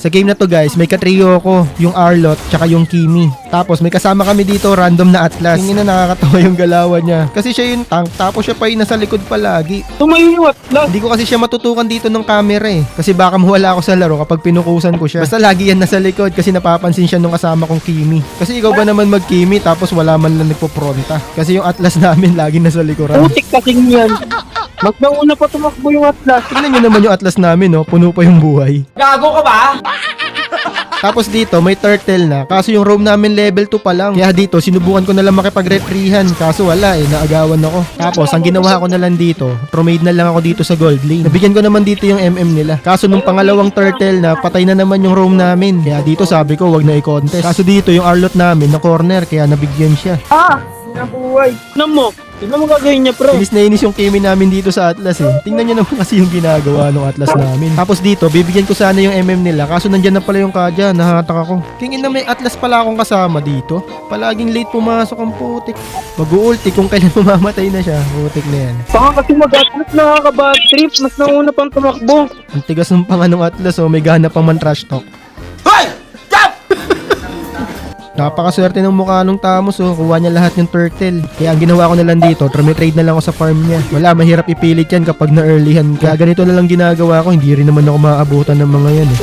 Sa game na to guys, may katrio ko, yung Arlot, tsaka yung Kimi. Tapos may kasama kami dito, random na Atlas. Tingin na nakakatawa yung galawan niya. Kasi siya yung tank, tapos siya pa yung nasa likod palagi. Tumayo yung Atlas. Hindi ko kasi siya matutukan dito ng camera eh. Kasi baka mawala ako sa laro kapag pinukusan ko siya. Basta lagi yan nasa likod kasi napapansin siya nung kasama kong Kimi. Kasi ikaw ba naman mag-Kimi tapos wala man lang nagpo-fronta. Kasi yung Atlas namin lagi nasa likuran. Putik kasing yan. Mas nauna pa tumakbo yung Atlas. Tingnan nyo naman yung Atlas namin, no? Puno pa yung buhay. Gago ka ba? Tapos dito, may turtle na. Kaso yung roam namin level 2 pa lang. Kaya dito, sinubukan ko na lang makipag-retrihan. Kaso wala eh, naagawan ako. Tapos, ang ginawa ko na lang dito, promade na lang ako dito sa gold lane. Nabigyan ko naman dito yung MM nila. Kaso nung pangalawang turtle na, patay na naman yung roam namin. Kaya dito sabi ko, wag na i-contest. Kaso dito, yung Arlot namin, na corner, kaya nabigyan siya. Nabuhay. Tignan mo. Tignan mo gagawin niya, bro. Inis na inis yung Kimi namin dito sa Atlas eh. Tingnan nyo naman kasi yung ginagawa ng Atlas namin. Tapos dito, bibigyan ko sana yung MM nila. Kaso nandyan na pala yung Kaja. Nahatak ako. Tingin na may Atlas pala akong kasama dito. Palaging late pumasok ang putik. Mag-uulti kung kailan mamamatay na siya. Putik na yan. Baka kasi mag-Atlas nakaka-bad trip. Mas nauna pang tumakbo. Ang tigas ng panga ng Atlas oh. May gana pang man trash talk. Napakaswerte ng mukha nung Tamos oh. Kuha niya lahat yung turtle. Kaya ang ginawa ko na lang dito, trade na lang ako sa farm niya. Wala, mahirap ipilit yan kapag na-earlyhan. Kaya ganito na lang ginagawa ko. Hindi rin naman ako maabutan ng mga yan eh.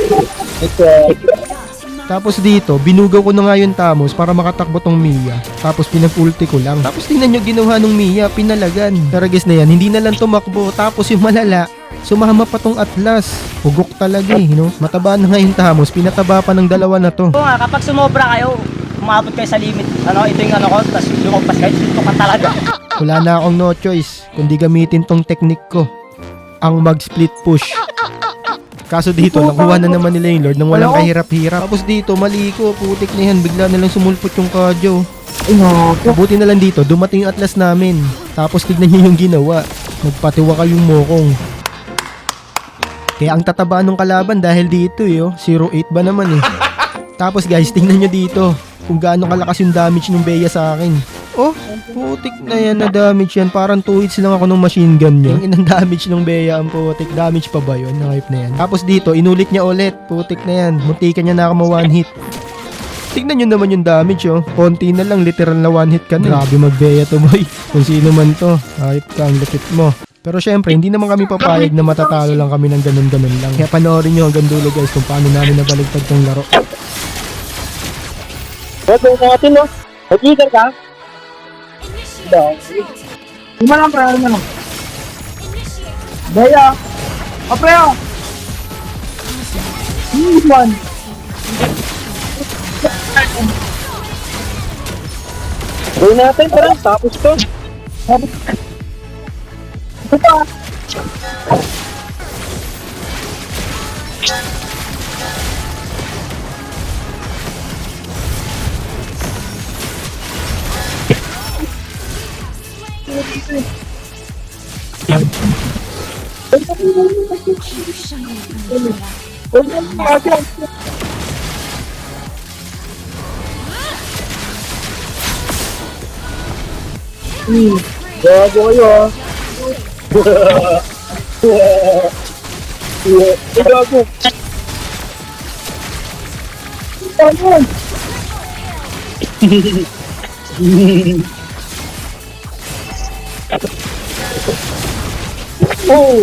Tapos dito, binugaw ko na nga yung Tamos para makatakbo tong Mia. Tapos pinag-ulti ko lang. Tapos tingnan nyo ginawa nung Mia, pinalagan. Taragis na yan, hindi na lang tumakbo. Tapos yung malala, sumama pa tong Atlas. Hugok talaga eh, no? Mataba na nga yung Tamos, pinataba pa ng dalawa na to. Oo nga, kapag sumobra kayo, umabot kayo sa limit. Ito yung ko, tapos lumagpas kayo, suntukan talaga. Wala na akong no choice, kundi gamitin tong technique ko. Ang mag-split push. Kaso dito, nakuha na naman nila yung Lord nang walang kahirap-hirap. Tapos dito, mali ko, putik na yan, bigla na lang sumulpot yung Kajo. Mabuti na lang dito, dumating yung Atlas namin. Tapos tignan niyo yung ginawa. Nagpatiwaka yung mokong. Kaya ang tataba ng kalaban dahil dito yo, 0-8 ba naman eh. Tapos guys, tingnan nyo dito kung gaano kalakas yung damage ng Bea sa akin. Oh, putik na yan na damage yan. Parang 2 hits lang ako ng machine gun nyo. Yung inang damage ng Bea, ang putik. Damage pa ba yun? Hype na yan. Tapos dito, inulit niya ulit. Putik na yan. Muntikan niya na ako ma-one hit. Tignan nyo naman yung damage oh. Konti na lang, literal na one hit ka na. Grabe mag-Bea to boy. Kung sino man to. Hype ka, ang lupit mo. Pero syempre, hindi naman kami papayag na matatalo lang kami ng ganun-ganun lang. Kaya panoorin nyo hanggang dulo guys kung paano namin nabaligtad tong laro. Gagawin natin, no? Mag-leader ka? Hindi. Lima lang, pre. Lima lang. Daya. O, pre, o. One. Gawin natin, pre. Tapos to. Tapos. Ito pa. Gago kayo ah. Gago. Oh.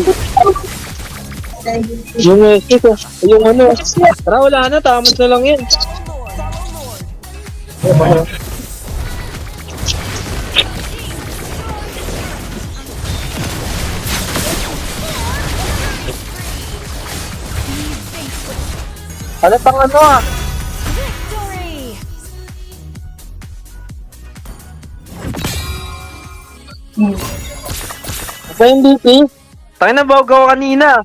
Yung yung ano. Tara, wala na, Tamos na lang yan. Ano pang ano ah? Ba yung BP? Tayo na bago kanina.